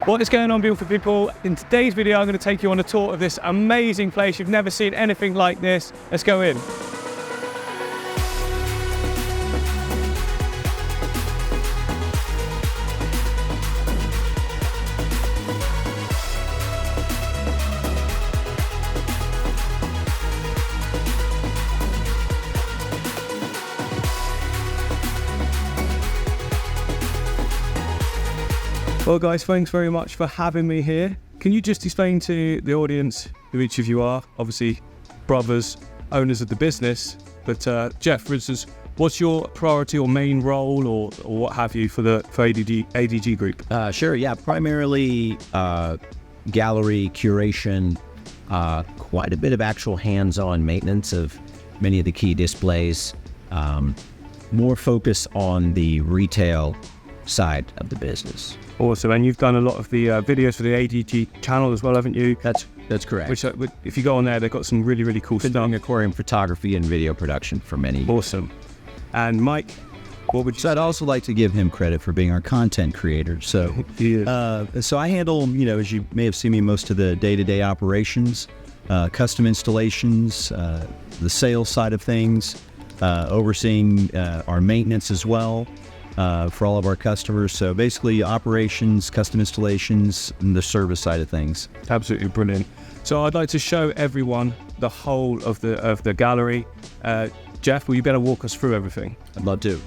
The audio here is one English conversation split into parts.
What is going on, beautiful people? In today's video, I'm going to take you on a tour of this amazing place. You've never seen anything like this. Let's go in. Well guys, thanks very much for having me here. Can you just explain to the audience who each of you are? Obviously, brothers, owners of the business. But Jeff, for instance, what's your priority or main role or what have you for ADG group? Sure, yeah, primarily gallery curation, quite a bit of actual hands-on maintenance of many of the key displays, more focus on the retail side of the business. Awesome, and you've done a lot of the videos for the ADG channel as well, haven't you? That's correct. Which, if you go on there, they've got some really, really cool Been stuff. doing aquarium photography and video production for many years. Awesome. And Mike, what would you So I'd also like to give him credit for being our content creator. So, so I handle, as you may have seen me, most of the day-to-day operations, custom installations, the sales side of things, overseeing our maintenance as well. For all of our customers. So basically operations, custom installations, and the service side of things. Absolutely brilliant. So I'd like to show everyone the whole of the gallery. Jeff, will you better walk us through everything? I'd love to.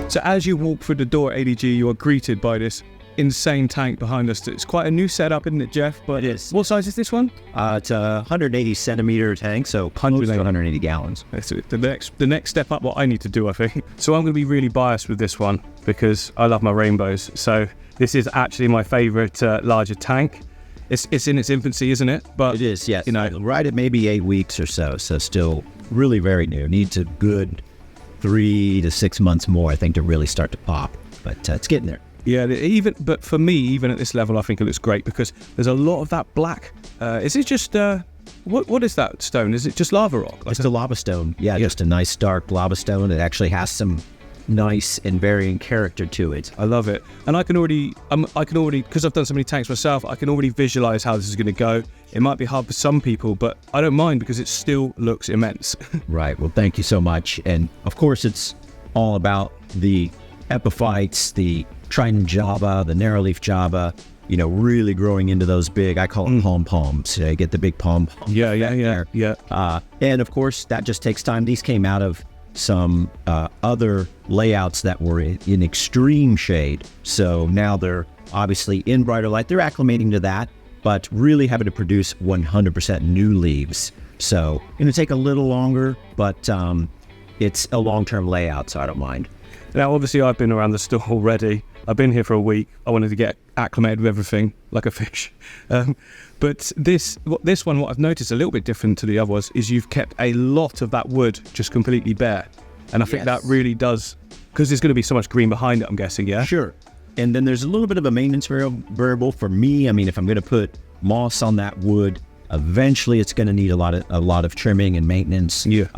So as you walk through the door at ADG, you are greeted by this insane tank behind us. It's quite a new setup, isn't it, Jeff? But it is. What size is this one? It's a 180 centimeter tank, so close to 180 gallons. It's the next step up, what I need to do, I think. So I'm going to be really biased with this one because I love my rainbows. So this is actually my favorite larger tank. It's in its infancy, isn't it? But it is, yes. Right at maybe 8 weeks or so. So still really very new. Needs a good 3 to 6 months more, I think, to really start to pop. But it's getting there. Yeah, but for me, even at this level, I think it looks great because there's a lot of that black. Is it just what is that stone? Is it just lava rock? It's a lava stone. Yeah, just a nice dark lava stone. It actually has some nice and varying character to it. I love it, and I can already because I've done so many tanks myself. I can already visualize how this is going to go. It might be hard for some people, but I don't mind because it still looks immense. Right. Well, thank you so much. And of course, it's all about the epiphytes, the Trident Java, the narrowleaf Java, really growing into those big, I call it pom-poms. You get the big pom-poms. Yeah. And of course, that just takes time. These came out of some other layouts that were in extreme shade. So now they're obviously in brighter light. They're acclimating to that, but really having to produce 100% new leaves. So going to take a little longer, but it's a long-term layout, so I don't mind. Now, obviously, I've been around the store already. I've been here for a week. I wanted to get acclimated with everything, like a fish. But this one, what I've noticed a little bit different to the other ones is you've kept a lot of that wood just completely bare. And I think that really does, because there's going to be so much green behind it, I'm guessing, yeah? Sure. And then there's a little bit of a maintenance variable for me. I mean, if I'm going to put moss on that wood, eventually it's going to need a lot of trimming and maintenance. Yeah.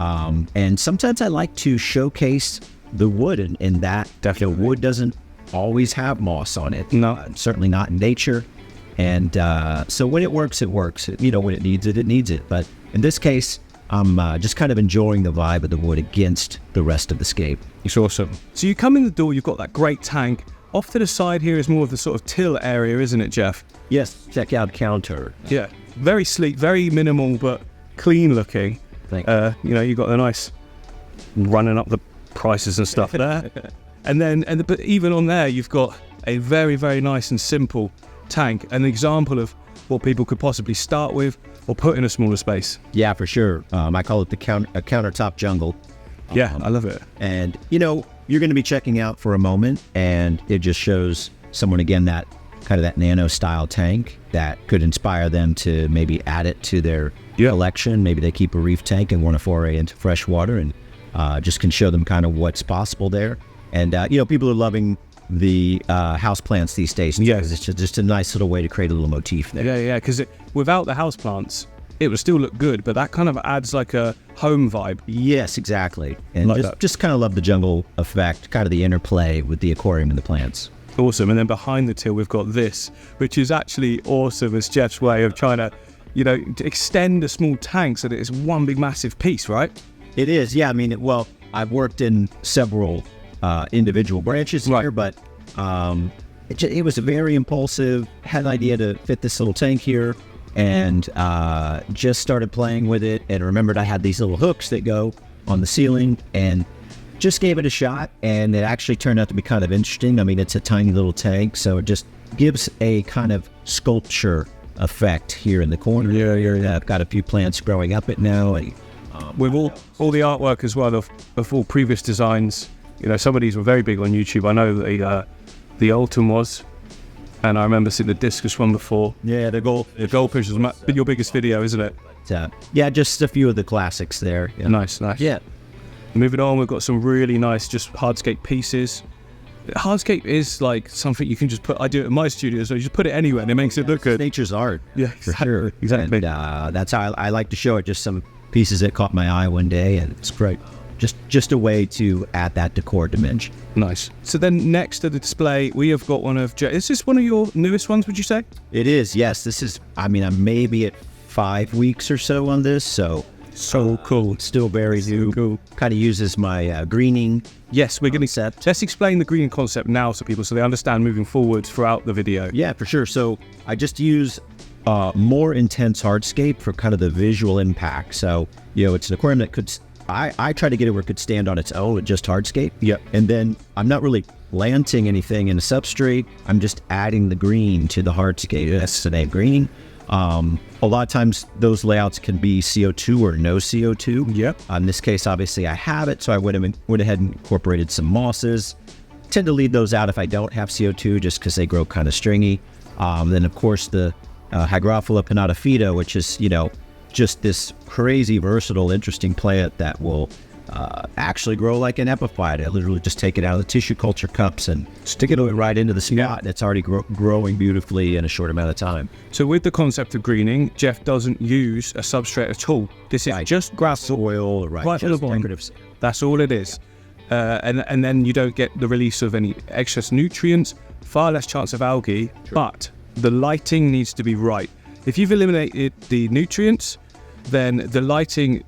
And sometimes I like to showcase the wood in that. Definitely. Wood doesn't always have moss on it. No. Certainly not in nature. And so when it works, it works. When it needs it. But in this case, I'm just kind of enjoying the vibe of the wood against the rest of the scape. It's awesome. So you come in the door, you've got that great tank. Off to the side here is more of the sort of till area, isn't it, Jeff? Yes, check out counter. Yeah, very sleek, very minimal, but clean looking. Thank you. You've got the nice running up the prices and stuff there. But even on there, you've got a very, very nice and simple tank, an example of what people could possibly start with or put in a smaller space. Yeah, for sure. I call it a countertop jungle. Yeah, I love it. And, you're going to be checking out for a moment, and it just shows someone, again, that kind of that nano style tank that could inspire them to maybe add it to their collection. Maybe they keep a reef tank and want to foray into fresh water, and just can show them kind of what's possible there. And, people are loving the house plants these days. Yeah. It's just a nice little way to create a little motif there. Yeah, because without the house plants, it would still look good, but that kind of adds like a home vibe. Yes, exactly. And like just kind of love the jungle effect, kind of the interplay with the aquarium and the plants. Awesome. And then behind the till, we've got this, which is actually awesome. It's Jeff's way of trying to, to extend a small tank so that it's one big massive piece, right? It is, yeah. I mean, well, I've worked in several individual branches here, but it was very impulsive. Had an idea to fit this little tank here, and just started playing with it, and remembered I had these little hooks that go on the ceiling, and just gave it a shot, and it actually turned out to be kind of interesting. I mean, it's a tiny little tank, so it just gives a kind of sculpture effect here in the corner. I've got a few plants growing up it now, and with all the artwork as well of all previous designs. Some of these were very big on YouTube. I know the Alton was, and I remember seeing the discus one before. Yeah, the goldfish was your biggest video, isn't it? Yeah, just a few of the classics there. Yeah. Nice. Yeah. Moving on, we've got some really nice just hardscape pieces. Hardscape is like something you can just put. I do it in my studio, so you just put it anywhere and it makes it look good. Nature's art. Yeah, for sure. Exactly. And that's how I like to show it. Just some pieces that caught my eye one day, and it's great. Just a way to add that decor dimension. Nice. So then next to the display, we have got one of is this one of your newest ones, would you say? It is, yes. This is, I'm maybe at 5 weeks or so on this, so cool. Still very new. Cool. Kind of uses my greening. Yes, we're going to let's explain the greening concept now to people so they understand moving forward throughout the video. Yeah, for sure. So I just use more intense hardscape for kind of the visual impact. So, it's an aquarium that could, I try to get it where it could stand on its own with just hardscape. Yep. And then I'm not really planting anything in a substrate. I'm just adding the green to the hardscape. That's the name, greening. A lot of times those layouts can be CO2 or no CO2. Yep. In this case, obviously I have it, so I went ahead and incorporated some mosses. Tend to leave those out if I don't have CO2, just because they grow kind of stringy. Then of course the Hygrophila pinnata, which is, just this crazy versatile, interesting plant that will actually grow like an epiphyte. I literally just take it out of the tissue culture cups and stick it right into the spot. And it's already growing beautifully in a short amount of time. So with the concept of greening, Jeff doesn't use a substrate at all. This is just grass soil, right to the bottom. That's all it is. And then you don't get the release of any excess nutrients, far less chance of algae, but the lighting needs to be right. If you've eliminated the nutrients, then the lighting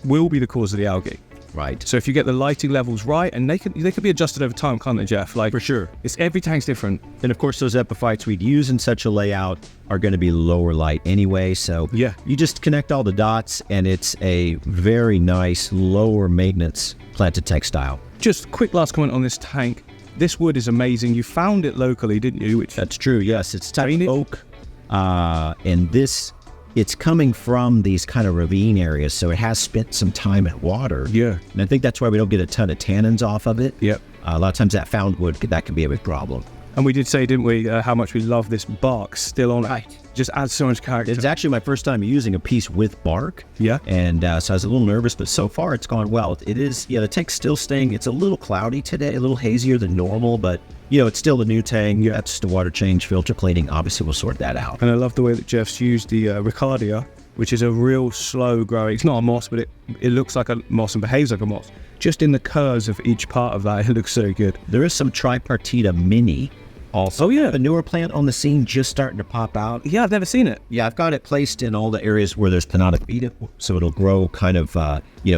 will be the cause of the algae. Right. So if you get the lighting levels right, and they can be adjusted over time, can't they, Jeff? Like, for sure. Every tank's different. And of course, those epiphytes we'd use in such a layout are going to be lower light anyway. So yeah, you just connect all the dots, and it's a very nice lower maintenance planted tank style. Just quick last comment on this tank. This wood is amazing. You found it locally, didn't you? That's true. Yes, it's type oak, and this. It's coming from these kind of ravine areas, so it has spent some time in water. Yeah. And I think that's why we don't get a ton of tannins off of it. Yep. A lot of times that found wood, that can be a big problem. And we did say, didn't we, how much we love this bark still on it. Just adds so much character. It's actually my first time using a piece with bark. Yeah. And so I was a little nervous, but so far it's gone well. It is, the tank's still staying. It's a little cloudy today, a little hazier than normal, but it's still a new tank. Yeah. That's just a water change, filter cleaning. Obviously, we'll sort that out. And I love the way that Jeff's used the Ricardia, which is a real slow growing. It's not a moss, but it looks like a moss and behaves like a moss. Just in the curves of each part of that, it looks so good. There is some Tripartita mini also. Oh, yeah. A newer plant on the scene just starting to pop out. Yeah, I've never seen it. Yeah, I've got it placed in all the areas where there's pinnata, so it'll grow kind of,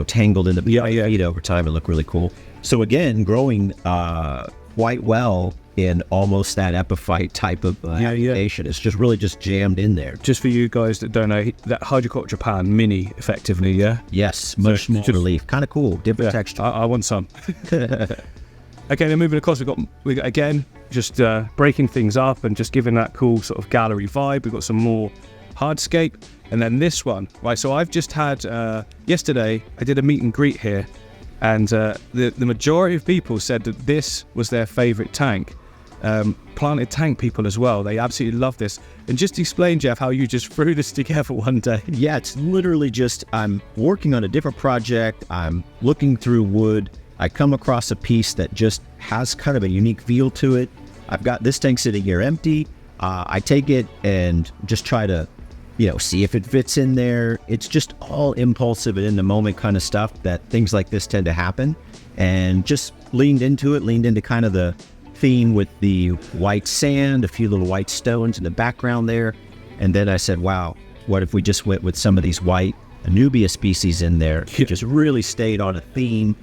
tangled in the pinnata over time and look really cool. So again, growing quite well in almost that epiphyte type of application. It's just really just jammed in there. Just for you guys that don't know, that Hydroculture Pan Mini, effectively, yeah? Yes, much more relief. Kind of cool, different texture. I want some. Okay, then moving across, we got again, just breaking things up and just giving that cool sort of gallery vibe. We've got some more hardscape. And then this one, right? So I've just had, yesterday, I did a meet and greet here. And the majority of people said that this was their favorite tank. Planted tank people as well. They absolutely love this. And just explain, Jeff, how you just threw this together one day. Yeah, it's literally just, I'm working on a different project. I'm looking through wood. I come across a piece that just has kind of a unique feel to it. I've got this tank sitting here empty. I take it and just try to, see if it fits in there. It's just all impulsive and in the moment kind of stuff that things like this tend to happen. And just leaned into kind of the theme with the white sand, a few little white stones in the background there. And then I said, wow, what if we just went with some of these white Anubia species in there? It just really stayed on a theme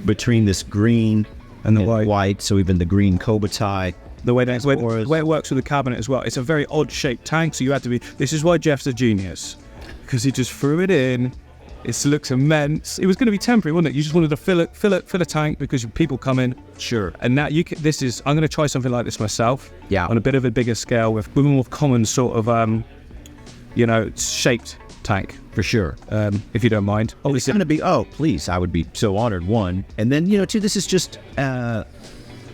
between this green and the white. So even the green kobatai. The way it works with the cabinet as well. It's a very odd shaped tank, so you had to be. This is why Jeff's a genius, because he just threw it in. It looks immense. It was going to be temporary, wasn't it? You just wanted to fill a tank because people come in. Sure. And now I'm going to try something like this myself. Yeah. On a bit of a bigger scale with a more common sort of, shaped tank. For sure. If you don't mind. Obviously, it's going to be. Oh, please! I would be so honored. One, and then two. This is just a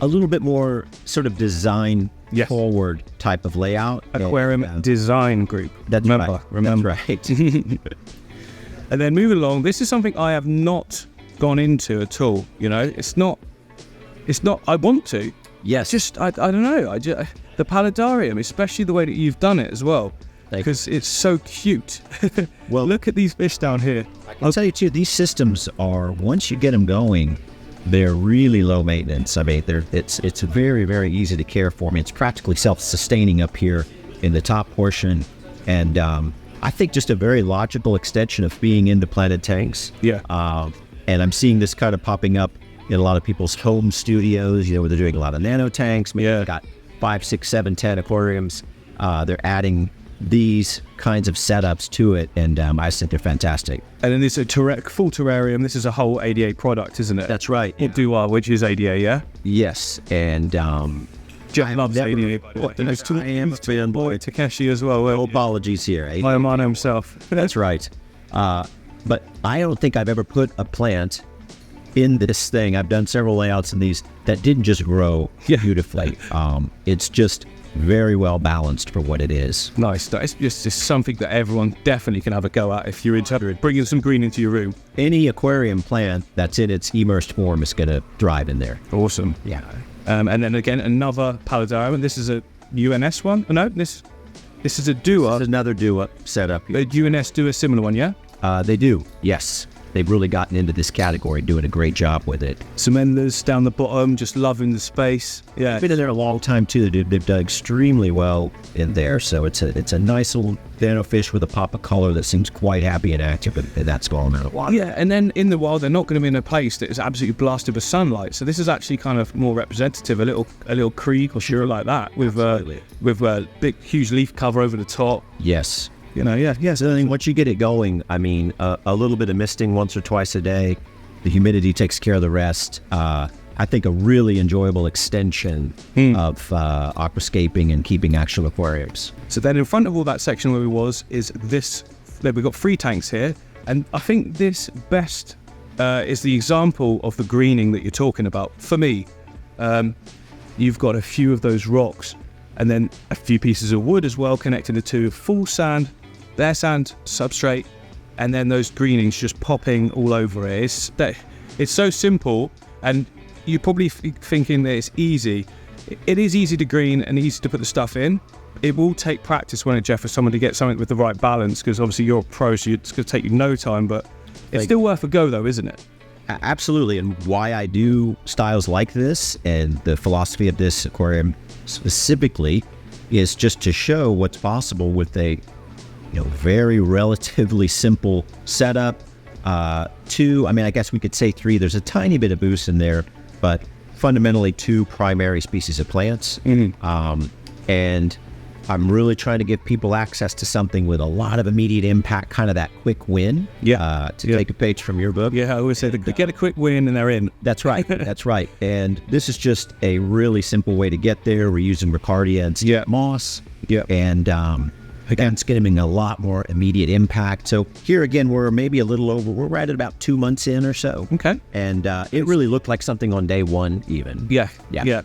little bit more sort of design forward type of layout. Aquarium Design Group. Remember. That's right. And then moving along, this is something I have not gone into at all. It's not. I want to. Yes. Just I don't know. The paludarium, especially the way that you've done it as well, because it's so cute. Well, look at these fish down here. I'll tell you too. These systems are, once you get them going, they're really low maintenance. I mean, it's very, very easy to care for. I mean, it's practically self-sustaining up here in the top portion, and I think just a very logical extension of being into planted tanks. Yeah. And I'm seeing this kind of popping up in a lot of people's home studios, where they're doing a lot of nano tanks. Maybe they've got 5, 6, 7, 10 aquariums. They're adding these kinds of setups to it, and I just think they're fantastic. And then this is a full terrarium. This is a whole ADA product, isn't it? That's right. Or Duar, which is ADA, yeah? Yes, and Jeff loves ADA. I am a fanboy. Takeshi as well. No apologies here. Mayamano himself. That's right. But I don't think I've ever put a plant in this thing. I've done several layouts in these that didn't just grow beautifully. It's just very well balanced for what it is. Nice. It's something that everyone definitely can have a go at if you're into bringing some green into your room. Any aquarium plant that's in its immersed form is going to thrive in there. Awesome. Yeah. And then again, another paludarium. This is a UNS one. No, this is a Dua. This is another Dua setup here. The UNS do a similar one, yeah? They do, yes. They've really gotten into this category, doing a great job with it. Some endless down the bottom, just loving the space. Yeah, been in there a long time too. They've done extremely well in there. So it's a nice little nano fish with a pop of color that seems quite happy and active in that small amount of water. Yeah, and then in the wild, they're not going to be in a place that is absolutely blasted with sunlight. So this is actually kind of more representative, a little creek or sure like that with big huge leaf cover over the top. Yes. Yes. So I think once you get it going, I mean, a little bit of misting once or twice a day, the humidity takes care of the rest. I think a really enjoyable extension of aquascaping and keeping actual aquariums. So then in front of all that section where we was is this. We've got 3 tanks here, and I think this best is the example of the greening that you're talking about. For me, you've got a few of those rocks, and then a few pieces of wood as well, connecting the two. Full sand. Their sand substrate, and then those greenings just popping all over it. It's so simple, and you're probably thinking that it's easy. It is easy to green and easy to put the stuff in. It will take practice, won't it, Jeff, for someone to get something with the right balance, because obviously you're a pro, so it's going to take you no time, but it's still worth a go though, isn't it? Absolutely, and why I do styles like this and the philosophy of this aquarium specifically is just to show what's possible with a very relatively simple setup. 2, I mean, I guess we could say 3. There's a tiny bit of boost in there, but fundamentally 2 primary species of plants. And I'm really trying to give people access to something with a lot of immediate impact, kind of that quick win. Take a page from your book. Yeah, I always say they get a quick win and they're in. That's right. That's right. And this is just a really simple way to get there. We're using Ricardia and steep moss. Yeah. And again, it's getting a lot more immediate impact. So here again, we're maybe a little over. We're right at about 2 months in or so. Okay. And it really looked like something on day 1 even. Yeah.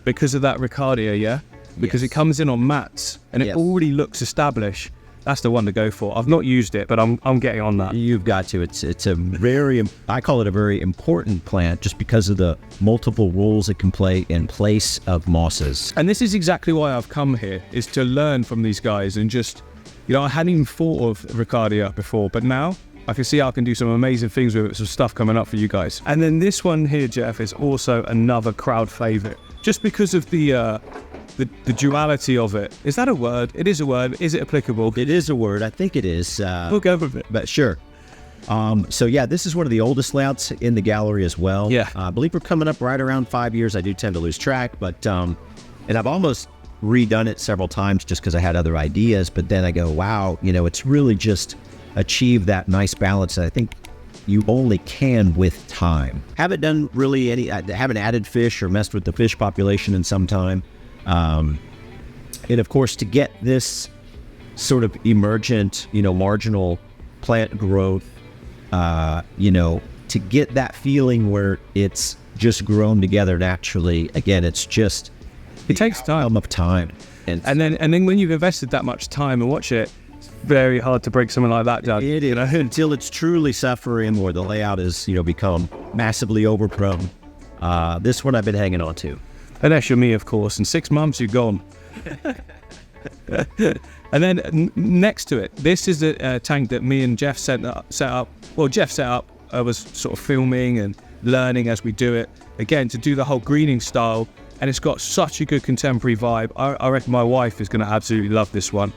Because of that Ricardia, yeah? Because it comes in on mats and it already looks established. That's the one to go for. I've not used it, but I'm getting on that. You've got to. It's a very, I call it a very important plant just because of the multiple roles it can play in place of mosses. And this is exactly why I've come here, is to learn from these guys and just, I hadn't even thought of Ricardia before, but now I can see how I can do some amazing things with it, some stuff coming up for you guys. And then this one here, Jeff, is also another crowd favorite. just because of the duality of it. Is that a word? It is a word. Is it applicable? It is a word. I think it is. We'll go with it. But sure. So yeah, this is one of the oldest layouts in the gallery as well. Yeah. I believe we're coming up right around 5 years. I do tend to lose track, but and I've almost redone it several times just because I had other ideas. But then I go, wow, it's really just achieved that nice balance that I think you only can with time. Haven't done really haven't added fish or messed with the fish population in some time. And of course, to get this sort of emergent, marginal plant growth, to get that feeling where it's just grown together naturally. Again, it's just it takes time. Of time, and then when you've invested that much time and watch it, it's very hard to break something like that down. It is, until it's truly suffering or the layout is become massively overgrown. This one I've been hanging on to. Unless you're me, of course. In 6 months, you're gone. And then next to it, this is a tank that me and Jeff set up. Well, Jeff set up. I was sort of filming and learning as we do it. Again, to do the whole greening style. And it's got such a good contemporary vibe. I reckon my wife is going to absolutely love this one.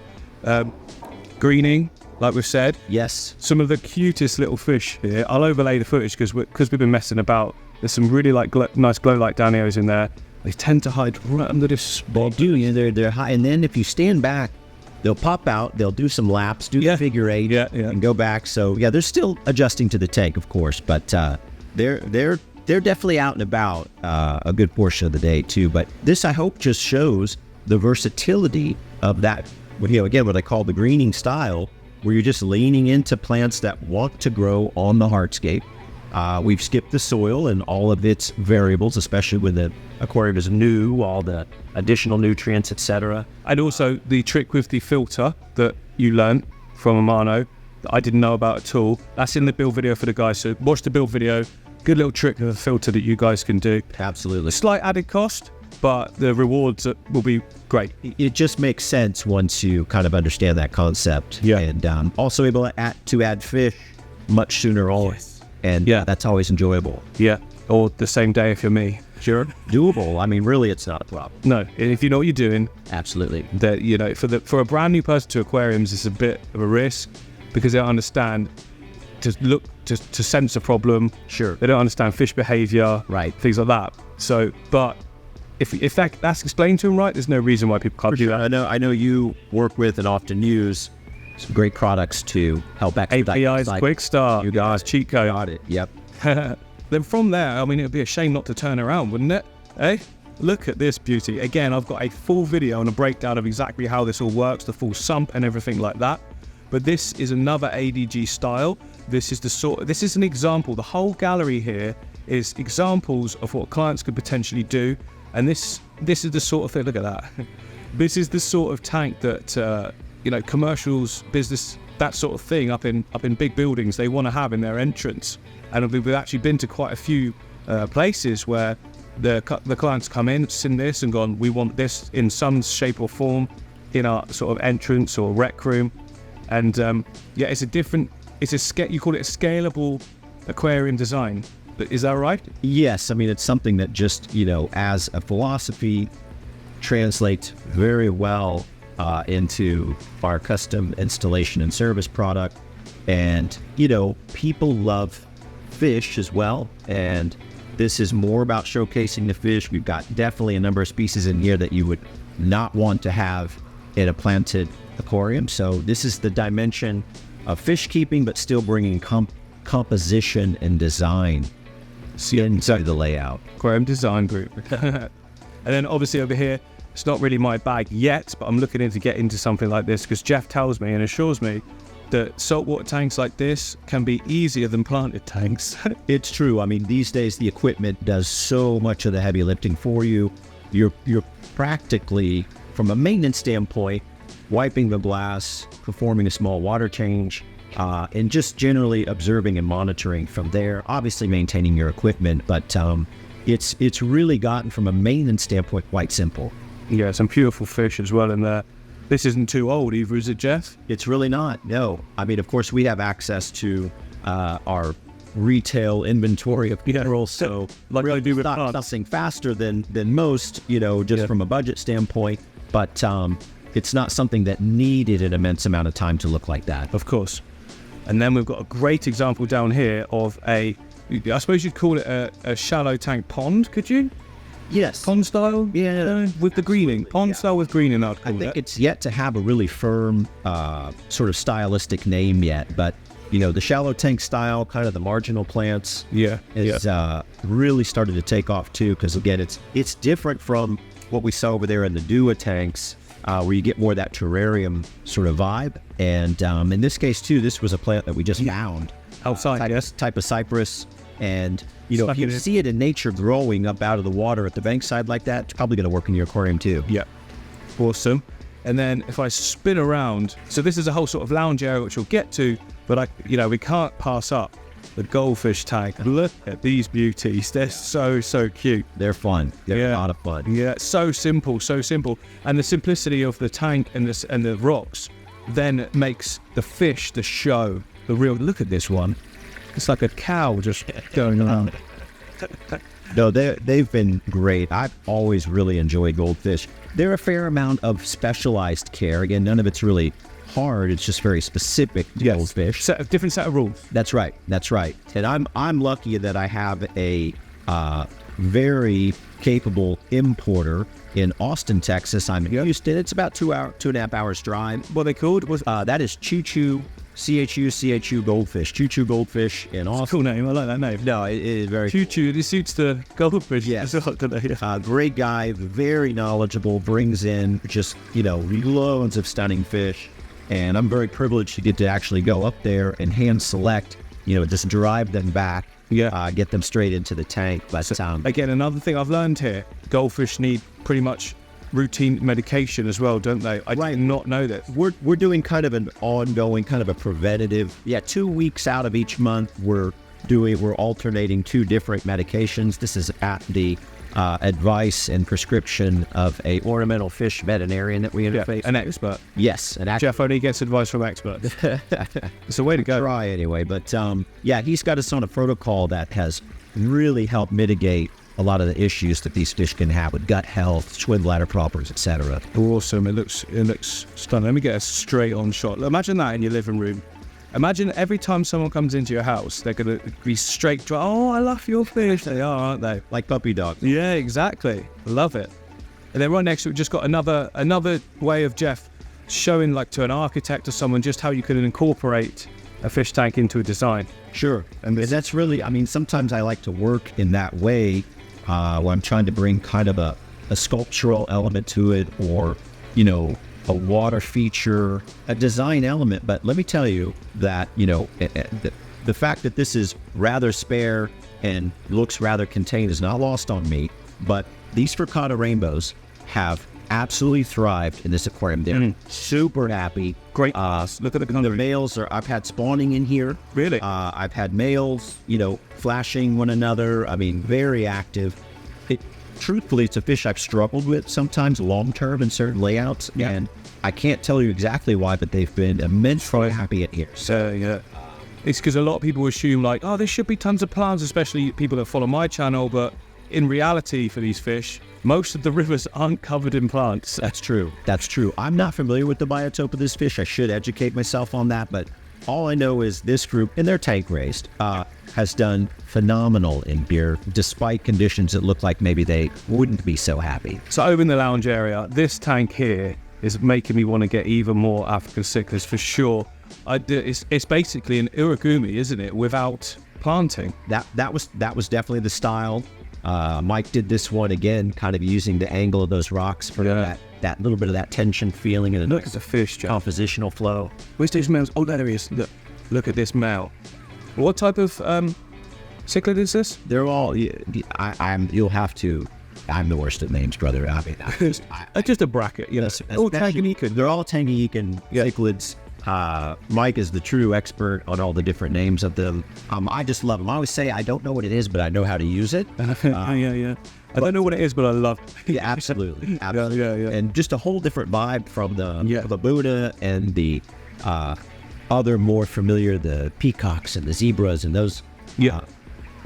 Greening, like we've said. Yes. Some of the cutest little fish here. I'll overlay the footage because we've been messing about. There's some really nice glow light down here in there. They tend to hide right under this spot. They do. They're high. And then if you stand back, they'll pop out. They'll do some laps, the figure eight, and go back. So yeah, they're still adjusting to the tank, of course, but they're definitely out and about a good portion of the day too. But this, I hope, just shows the versatility of that. What I call the greening style, where you're just leaning into plants that want to grow on the hardscape. We've skipped the soil and all of its variables, especially when the aquarium is new, all the additional nutrients, etc. And also the trick with the filter that you learned from Amano that I didn't know about at all. That's in the build video for the guys. So watch the build video. Good little trick with a filter that you guys can do. Absolutely. Slight added cost, but the rewards will be great. It just makes sense once you kind of understand that concept. Yeah. And also able to add fish much sooner on. Yes. And that's always enjoyable. Yeah. Or the same day if you're me. Sure. Doable. I mean, really, it's not a problem. No, if you know what you're doing. Absolutely. That for a brand new person to aquariums, it's a bit of a risk because they don't understand to sense a problem. Sure. They don't understand fish behavior. Right. Things like that. So, but if that's explained to them right, there's no reason why people can't do that. I know you work with and often use some great products to help expedite. APIs, quick start. You guys, cheat code. Got it. Yep. Then from there, I mean, it'd be a shame not to turn around, wouldn't it? Eh? Look at this beauty. Again, I've got a full video and a breakdown of exactly how this all works, the full sump and everything like that. But this is another ADG style. This is an example. The whole gallery here is examples of what clients could potentially do. And this is the sort of thing, look at that. This is the sort of tank that, commercials, business, that sort of thing up in big buildings, they want to have in their entrance. And we've actually been to quite a few places where the clients come in, seen this and gone, we want this in some shape or form in our sort of entrance or rec room. And you call it a scalable aquarium design. Is that right? Yes. I mean, it's something that just, as a philosophy translates very well into our custom installation and service product. And, people love fish as well. And this is more about showcasing the fish. We've got definitely a number of species in here that you would not want to have in a planted aquarium. So this is the dimension of fish keeping, but still bringing composition and design into the layout. Aquarium design group. And then obviously over here, it's not really my bag yet, but I'm looking to get into something like this because Jeff tells me and assures me that saltwater tanks like this can be easier than planted tanks. It's true. I mean, these days the equipment does so much of the heavy lifting for you. You're practically, from a maintenance standpoint, wiping the glass, performing a small water change, and just generally observing and monitoring from there. Obviously maintaining your equipment, but it's really gotten, from a maintenance standpoint, quite simple. Yeah, some beautiful fish as well in there. This isn't too old either, is it, Jeff? It's really not, no. I mean, of course, we have access to our retail inventory of minerals. So like really I do with stock plants. something faster than most, just from a budget standpoint. But it's not something that needed an immense amount of time to look like that. Of course. And then we've got a great example down here of I suppose you'd call it a shallow tank pond, could you? Yes. Pond style? Yeah. With the greening. Pond style with greening, I'd I call think it. it's yet to have a really firm sort of stylistic name yet, but the shallow tank style, kind of the marginal plants, is really started to take off too. Because again, it's different from what we saw over there in the Dua tanks, where you get more of that terrarium sort of vibe. And in this case too, this was a plant that we just found Outside, yes. type of cypress. And if Stuck you it in. see it in nature growing up out of the water at the bankside like that, it's probably going to work in your aquarium too. Yeah. Awesome. And then if I spin around, so this is a whole sort of lounge area which we'll get to, but we can't pass up the goldfish tank. Look at these beauties. They're so cute. They're fun. They're a lot of fun. Yeah, so simple. And the simplicity of the tank and the rocks then makes the fish, the show, the real. Look at this one. It's like a cow just going around. No, they've been great. I've always really enjoyed goldfish. They're a fair amount of specialized care. Again, none of it's really hard. It's just very specific to goldfish. Different set of rules. That's right. And I'm lucky that I have a very capable importer in Austin, Texas. I'm in Houston. It's about 2.5 hours drive. What are they called? That is Choo-Choo. CHU Goldfish. Choo-Choo Goldfish in Austin. Cool name. I like that name. No, it is very Choo-choo. This suits the goldfish. Yes. as well, don't they? Great guy, very knowledgeable, brings in just, loads of stunning fish. And I'm very privileged to get to actually go up there and hand select, just drive them back, get them straight into the tank. But again, another thing I've learned here, goldfish need pretty much routine medication as well, don't they? I did not know that. We're doing kind of an ongoing, kind of a preventative. 2 weeks out of each month, we're alternating 2 different medications. This is at the advice and prescription of a ornamental fish veterinarian that we interface. An expert. Yes, an expert. Jeff only gets advice from experts. It's a way to go. Try anyway, but he's got us on a protocol that has really helped mitigate a lot of the issues that these fish can have with gut health, swim bladder problems, etc. Awesome. It looks stunning. Let me get a straight on shot. Imagine that in your living room. Imagine every time someone comes into your house, they're going to be straight dry. Oh, I love your fish. They are, aren't they? Like puppy dogs. Yeah, exactly. Love it. And then right next to it, just got another way of Jeff showing, like, to an architect or someone just how you can incorporate a fish tank into a design. Sure. And that's really, sometimes I like to work in that way when I'm trying to bring kind of a sculptural element to it, or, a water feature, a design element. But let me tell you that, the fact that this is rather spare and looks rather contained is not lost on me. But these Furcata rainbows have absolutely thrived in this aquarium. They're super happy. Great. Look at the The males I've had spawning in here. Really? I've had males, flashing one another. Very active. Truthfully, it's a fish I've struggled with sometimes long-term in certain layouts. Yeah. And I can't tell you exactly why, but they've been immensely happy in here. So, it's because a lot of people assume, like, oh, there should be tons of plants, especially people that follow my channel. But in reality, for these fish, most of the rivers aren't covered in plants. That's true. I'm not familiar with the biotope of this fish. I should educate myself on that. But all I know is this group, and they're tank raised, has done phenomenal in beer, despite conditions that look like maybe they wouldn't be so happy. So over in the lounge area, this tank here is making me want to get even more African cichlids for sure. It's basically an uragumi, isn't it, without planting? That was definitely the style. Mike did this one again, kind of using the angle of those rocks for that little bit of that tension feeling and look at the fish, Jeff. Compositional flow. Where's these males? Oh, there he is. Look at this male. What type of cichlid is this? They're all. You'll have to. I'm the worst at names, brother. Just a bracket, all Tanganyika. They're all Tanganyika cichlids. Mike is the true expert on all the different names of them. I just love them. I always say I don't know what it is, but I know how to use it. Yeah. I don't know what it is, but I love it. Yeah, absolutely. Yeah. And just a whole different vibe from the Buddha and the other more familiar, the peacocks and the zebras and those Yeah.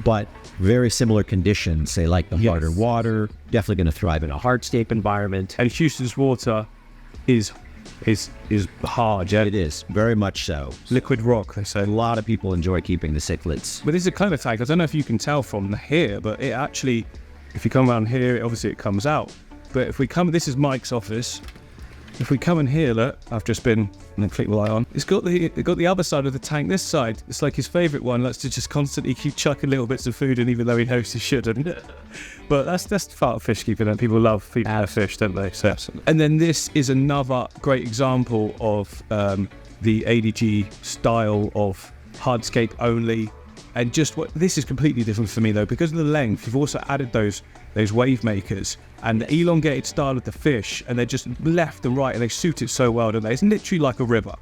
But very similar conditions. They like the harder water, definitely going to thrive in a hardscape environment. And Houston's water is hard, yeah? It is, very much so. Liquid rock, they say. A lot of people enjoy keeping the cichlids. But this is a kind of tank, I don't know if you can tell from here, but it actually, if you come around here, obviously it comes out. But if we come, this is Mike's office. If we come in here, look, I've just been, and click the light on. It's got the other side of the tank, this side. It's like his favourite one, likes to just constantly keep chucking little bits of food in, even though he knows he shouldn't. But that's part of fish keeping, and people love feeding their fish, don't they? So, and then this is another great example of the ADG style of hardscape only. And just what this is completely different for me though, because of the length. You've also added those wave makers and the elongated style of the fish, and they're just left and right, and they suit it so well, don't they? It's literally like a river.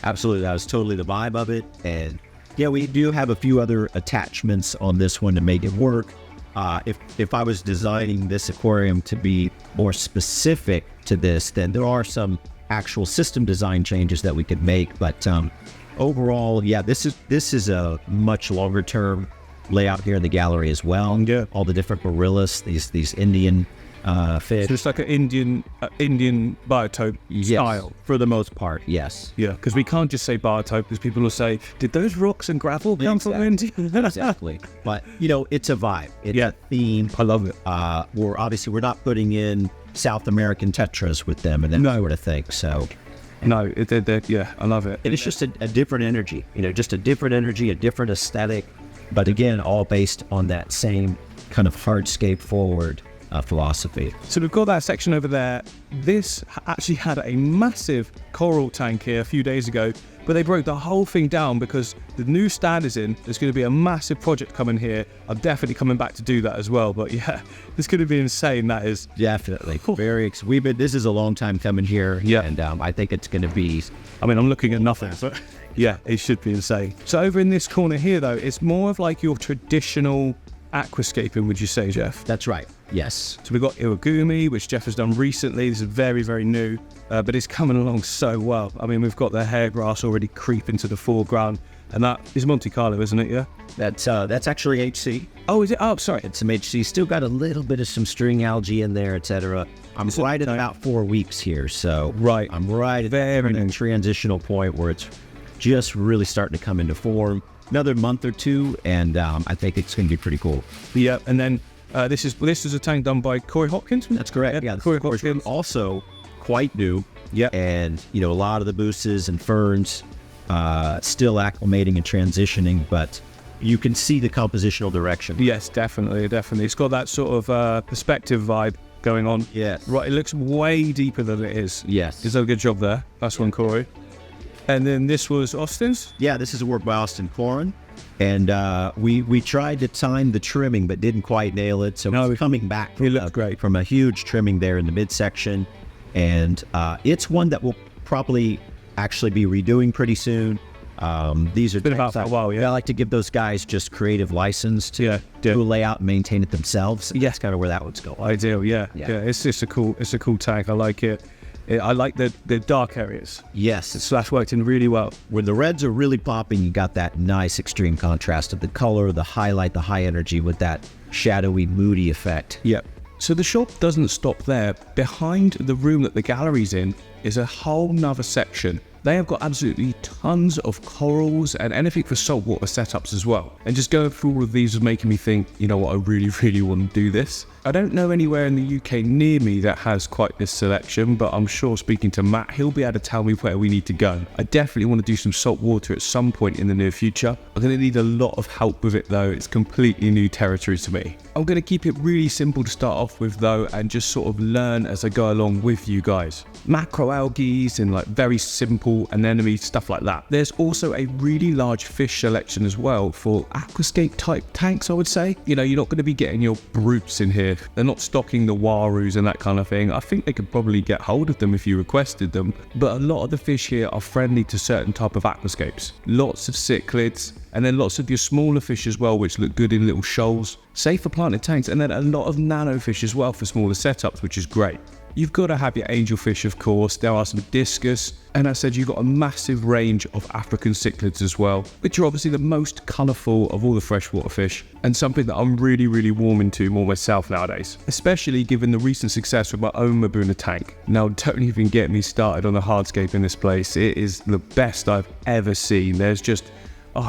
Absolutely, that was totally the vibe of it. And yeah, we do have a few other attachments on this one to make it work. If I was designing this aquarium to be more specific to this, then there are some actual system design changes that we could make. But overall, yeah, this is a much longer term layout here in the gallery as well. Yeah, all the different gorillas, these Indian fish. So it's like an Indian biotope style for the most part. Yes. Yeah, because we can't just say biotope, because people will say, "Did those rocks and gravel come from India?" Exactly. But it's a vibe. It's a theme. I love it. We're not putting in South American tetras with them and that sort of thing. So. No, I love it. And it's just a different energy, just a different energy, a different aesthetic, but again, all based on that same kind of hardscape forward philosophy. So we've got that section over there. This actually had a massive coral tank here a few days ago, but they broke the whole thing down because the new stand is in. There's going to be a massive project coming here. I'm definitely coming back to do that as well. But yeah, it's going to be insane. That is definitely this is a long time coming here. Yeah, and I think it's going to be. I mean, I'm looking at nothing, but yeah, it should be insane. So over in this corner here, though, it's more of like your traditional aquascaping, would you say, Jeff? That's right. Yes. So we've got Iwagumi, which Jeff has done recently. This is very, very new, but it's coming along so well. I mean, we've got the hair grass already creeping to the foreground, and that is Monte Carlo, isn't it? Yeah. That's actually HC. Oh, is it? Oh, sorry. It's some HC. Still got a little bit of some string algae in there, etc. I'm right at about 4 weeks here, so I'm right at a transitional point where it's just really starting to come into form. Another month or two, and I think it's going to be pretty cool. Yeah, and then this is a tank done by Corey Hopkins. That's correct. Yeah, Corey Hopkins, also quite new. Yeah, and a lot of the buses and ferns still acclimating and transitioning, but you can see the compositional direction. Yes, definitely. It's got that sort of perspective vibe going on. Yes. Right, it looks way deeper than it is. Yes. It's a good job there. That's one, Corey. And then this was Austin's? Yeah, this is a work by Austin Corin. And we tried to time the trimming, but didn't quite nail it. So it's coming back from a huge trimming there in the midsection. And it's one that we'll probably actually be redoing pretty soon. These are been about a while, yeah. I like to give those guys just creative license to lay out and maintain it themselves. Yes, that's kind of where that one's going. Ideal, yeah. It's just a cool tank. I like it. I like the dark areas. Yes. Slash worked in really well. When the reds are really popping, you got that nice extreme contrast of the color, the highlight, the high energy with that shadowy, moody effect. Yep. So the shop doesn't stop there. Behind the room that the gallery's in is a whole nother section. They have got absolutely tons of corals and anything for saltwater setups as well. And just going through all of these was making me think, you know what, I really, really want to do this. I don't know anywhere in the UK near me that has quite this selection, but I'm sure speaking to Matt, he'll be able to tell me where we need to go. I definitely want to do some salt water at some point in the near future. I'm going to need a lot of help with it though. It's completely new territory to me. I'm going to keep it really simple to start off with though, and just sort of learn as I go along with you guys. Macroalgae and like very simple anemone, stuff like that. There's also a really large fish selection as well for aquascape type tanks, I would say. You know, you're not going to be getting your brutes in here. They're not stocking the warus and that kind of thing. I think they could probably get hold of them if you requested them, but a lot of the fish here are friendly to certain type of aquascapes. Lots of cichlids, and then lots of your smaller fish as well, which look good in little shoals. Safe for planted tanks, and then a lot of nano fish as well for smaller setups, which is great. You've got to have your angelfish, of course. There are some discus. And I said you've got a massive range of African cichlids as well, which are obviously the most colourful of all the freshwater fish, and something that I'm really, really warming to more myself nowadays, especially given the recent success with my own Mabuna tank. Now, don't even get me started on the hardscape in this place. It is the best I've ever seen. There's just,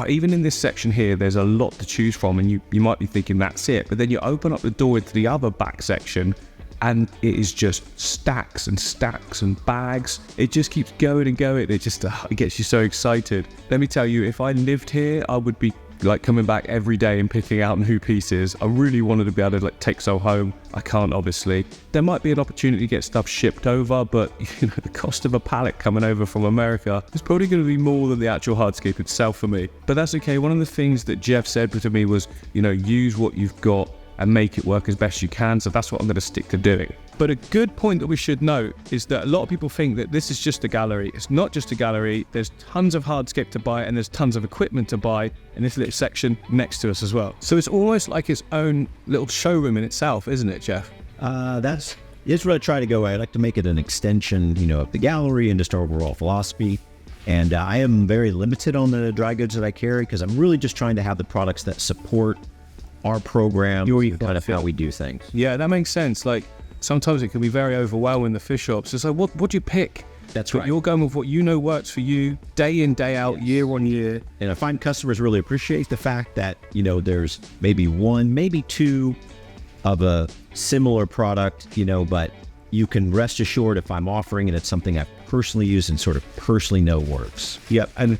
even in this section here, there's a lot to choose from, and you might be thinking that's it, but then you open up the door into the other back section, and it is just stacks and stacks and bags. It just keeps going and going. It just it gets you so excited. Let me tell you, if I lived here, I would be like coming back every day and picking out new pieces. I really wanted to be able to like take some home. I can't, obviously. There might be an opportunity to get stuff shipped over, but you know, the cost of a pallet coming over from America is probably going to be more than the actual hardscape itself for me. But that's okay. One of the things that Jeff said to me was, you know, use what you've got and make it work as best you can. So that's what I'm going to stick to doing. But a good point that we should note is that a lot of people think that this is just a gallery. It's not just a gallery. There's tons of hardscape to buy, and there's tons of equipment to buy in this little section next to us as well. So it's almost like its own little showroom in itself, isn't it, Jeff? That's what I try to go. I like to make it an extension, you know, of the gallery and just our overall philosophy. And I am very limited on the dry goods that I carry because I'm really just trying to have the products that support our program, kind of how we do things. Yeah, that makes sense. Like sometimes it can be very overwhelming, the fish shops. It's like, what do you pick? That's right. You're going with what you know works for you, day in, day out, year on year. And I find customers really appreciate the fact that, you know, there's maybe one, maybe two of a similar product, you know, but you can rest assured if I'm offering it, it's something I've personally used and sort of personally know works. Yep, and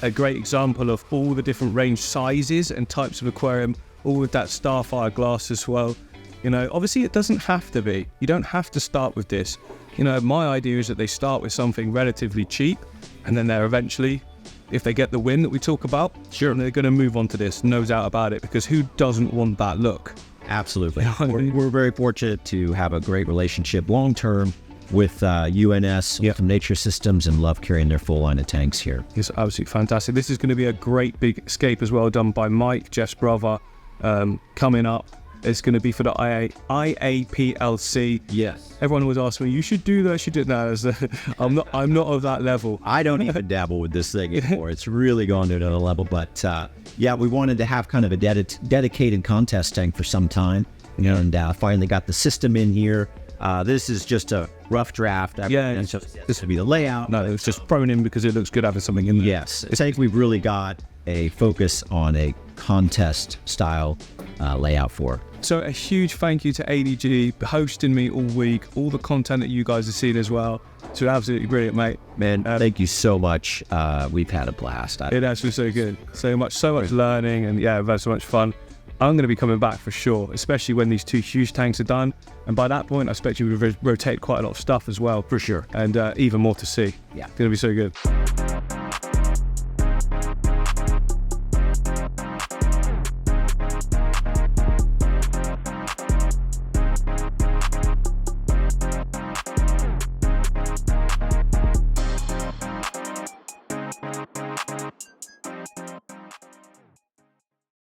a great example of all the different range sizes and types of aquarium, all with that starfire glass as well. You know, obviously it doesn't have to be. You don't have to start with this. You know, my idea is that they start with something relatively cheap, and then they're eventually, if they get the win that we talk about, sure, they're going to move on to this, no doubt about it, because who doesn't want that look? Absolutely. We're very fortunate to have a great relationship long-term with UNS, Ultimate Nature Systems, and love carrying their full line of tanks here. It's absolutely fantastic. This is going to be a great big escape as well, done by Mike, Jeff's brother, coming up. It's going to be for the IAPLC. Yes. Everyone always asks me, you should do that, you should do that. I'm not of that level. I don't even dabble with this thing anymore. It's really gone to another level. But yeah, we wanted to have kind of a dedicated contest tank for some time. Yeah. And finally got the system in here. This is just a rough draft. This would be the layout. No, it was just thrown in because it looks good having something in there. Yes. I think we've really got a focus on a contest style layout for. So a huge thank you to ADG hosting me all week, all the content that you guys have seen as well. It's absolutely brilliant, mate. Man, thank you so much. We've had a blast. It actually so good. So much learning, and yeah, we've had so much fun. I'm going to be coming back for sure, especially when these two huge tanks are done. And by that point, I expect you to rotate quite a lot of stuff as well. For sure. And even more to see. Yeah. It's going to be so good.